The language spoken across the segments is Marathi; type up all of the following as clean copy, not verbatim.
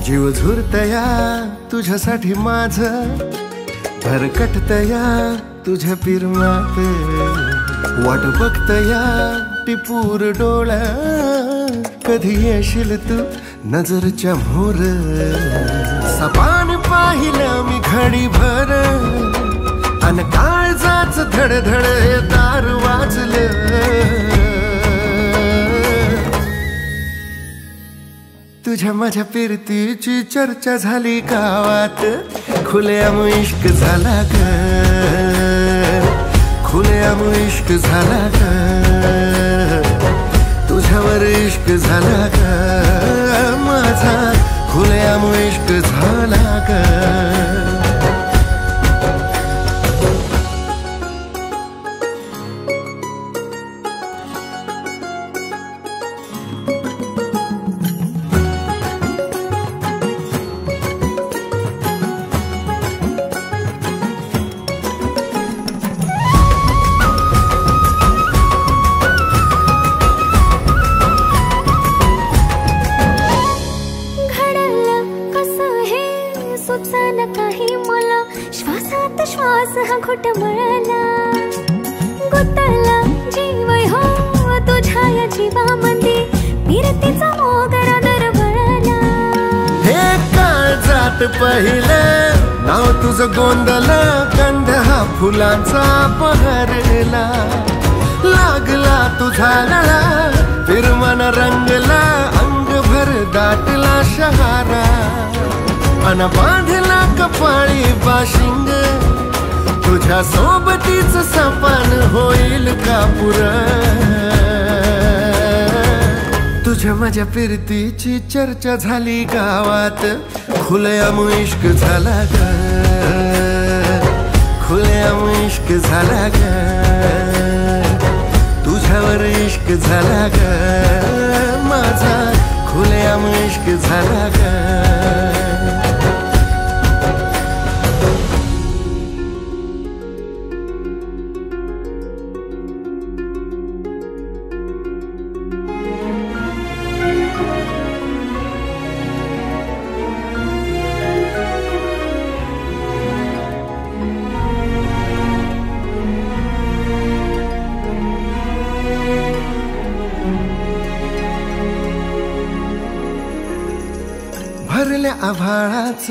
जीव झुरतया तुझ्यासाठी माझं भरकटतया तुझ्या पिरमात वाट बघतया टिपूर डोळा कधी येशील तू नजरच्या मोर सपान पाहिलं मी घडी भर अन काळजाच धडधड दार वाजलं तुझ्या माझ्या फिरतीची चर्चा झाली गावात खुलेआम इश्क झाला ग खुलेआम इश्क झाला ग तुझ्यावर इश्क झाला ग माझा खुलेआम इश्क झाला ग काही मला श्वासात श्वास हा घुटमळला गुतला जीव हो तुझ्या या जीवामध्ये फिरतीचा मोगरा दरवळला हे काळजात पहिलं नाव तुझं गोंधला गंध हा फुलांचा बहरला लागला तुझा गळा फिरमन रंगला अंगभर दाटला शहारा अन बांधला कपाळी बाशिंग तुझ्या सोबतीच सपन होईल का पुरं तुझ्या माझ्या फिरतीची चर्चा झाली गावात खुलेआम इश्क झाला ग खुलेआम इश्क झाला ग तुझ्यावर इश्क झाला ग माझा खुलेआम इश्क झाला ग भरल्या आभाळाच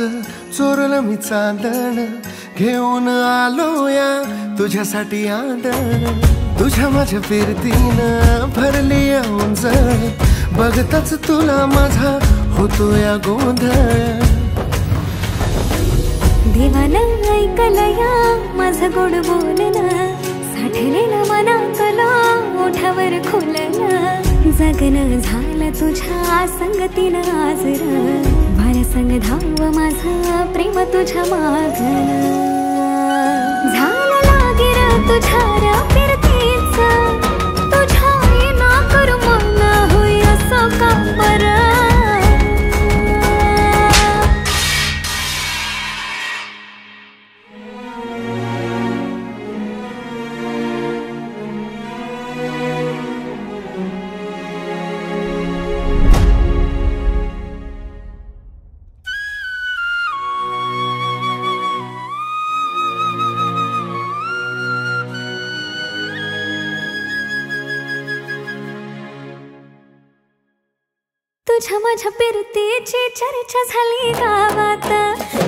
चोरलं मी चांदण घेऊन आलो या तुझ्यासाठी आंदण तुझ्या माझ्या फिरतीनं भरली उंजळ बघताच तुला माझा होतो या गोंधळ देवानं ऐकलया माझं गोड बोलणं साठलेलं मनातला ओठावर खोललं जगन झालं तुझ्या संगतीनं आज भर संग धाव माझं प्रेम तुझ्या मागन झालं लागेल तुझ्या फिरतीच तुझ्या ना करू मन होई असं का बरं तुझ्या माझ्या फिरतीची चर्चा झाली गावात